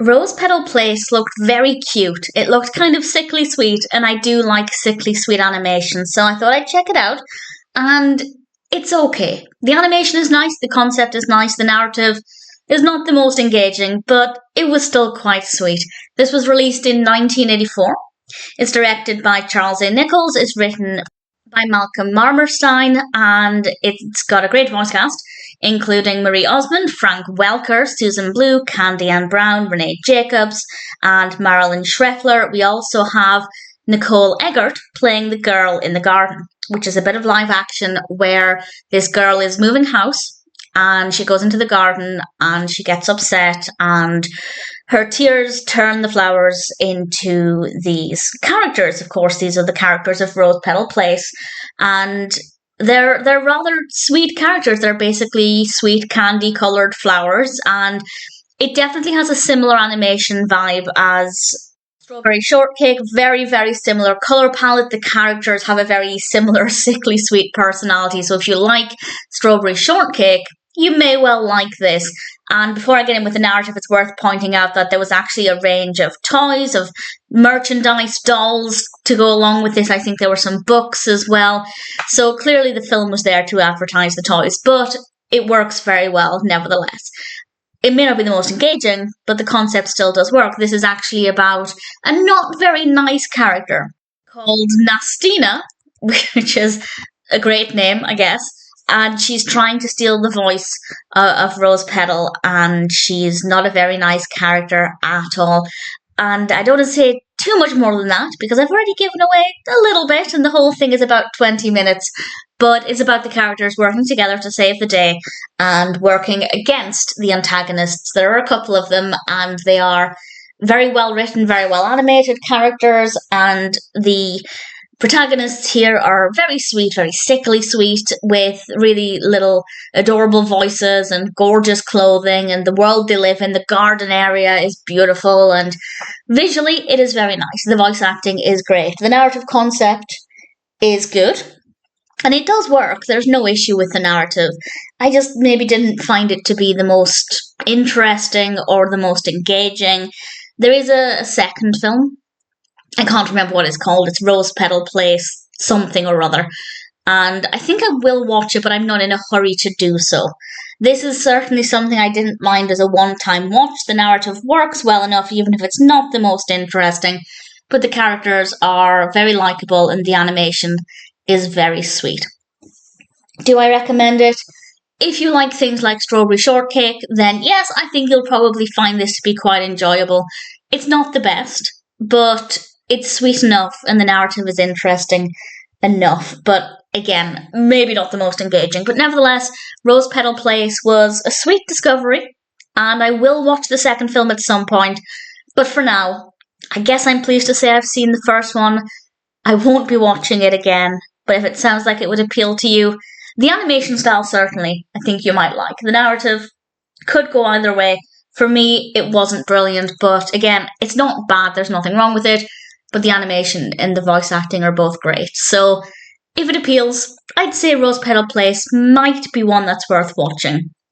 Rose Petal Place looked very cute. It looked kind of sickly sweet, and I do like sickly sweet animation, so I thought I'd check it out. And it's okay. The animation is nice, the concept is nice, the narrative is not the most engaging, but it was still quite sweet. This was released in 1984. It's directed by Charles A. Nichols. It's written by Malcolm Marmorstein, and it's got a great voice cast, including Marie Osmond, Frank Welker, Susan Blue, Candy Ann Brown, Renae Jacobs, and Marilyn Schreffler. We also have Nicole Eggert playing the girl in the garden, which is a bit of live action where this girl is moving house and she goes into the garden and she gets upset and her tears turn the flowers into these characters. Of course, these are the characters of Rose Petal Place, and they're rather sweet characters. They're basically sweet candy-coloured flowers, and it definitely has a similar animation vibe as Strawberry Shortcake. Very, very similar colour palette. The characters have a very similar sickly sweet personality. So if you like Strawberry Shortcake, you may well like this. And before I get in with the narrative, it's worth pointing out that there was actually a range of toys, of merchandise, dolls to go along with this. I think there were some books as well. So clearly the film was there to advertise the toys, but it works very well nevertheless. It may not be the most engaging, but the concept still does work. This is actually about a not very nice character called Nastina, which is a great name, I guess. And she's trying to steal the voice of Rose Petal, and she's not a very nice character at all. And I don't want to say too much more than that, because I've already given away a little bit, and the whole thing is about 20 minutes. But it's about the characters working together to save the day and working against the antagonists. There are a couple of them, and they are very well written, very well animated characters, and the protagonists here are very sweet, very sickly sweet, with really little adorable voices and gorgeous clothing, and the world they live in, the garden area, is beautiful, and visually it is very nice. The voice acting is great. The narrative concept is good, and it does work. There's no issue with the narrative. I just maybe didn't find it to be the most interesting or the most engaging. There is a second film. I can't remember what it's called. It's Rose Petal Place something or other. And I think I will watch it, but I'm not in a hurry to do so. This is certainly something I didn't mind as a one-time watch. The narrative works well enough, even if it's not the most interesting. But the characters are very likeable and the animation is very sweet. Do I recommend it? If you like things like Strawberry Shortcake, then yes, I think you'll probably find this to be quite enjoyable. It's not the best, but it's sweet enough and the narrative is interesting enough. But again, maybe not the most engaging. But nevertheless, Rose Petal Place was a sweet discovery, and I will watch the second film at some point. But for now, I guess I'm pleased to say I've seen the first one. I won't be watching it again, but if it sounds like it would appeal to you, the animation style certainly, I think you might like. The narrative could go either way. For me, it wasn't brilliant, but again, it's not bad. There's nothing wrong with it. But the animation and the voice acting are both great. So if it appeals, I'd say Rose Petal Place might be one that's worth watching.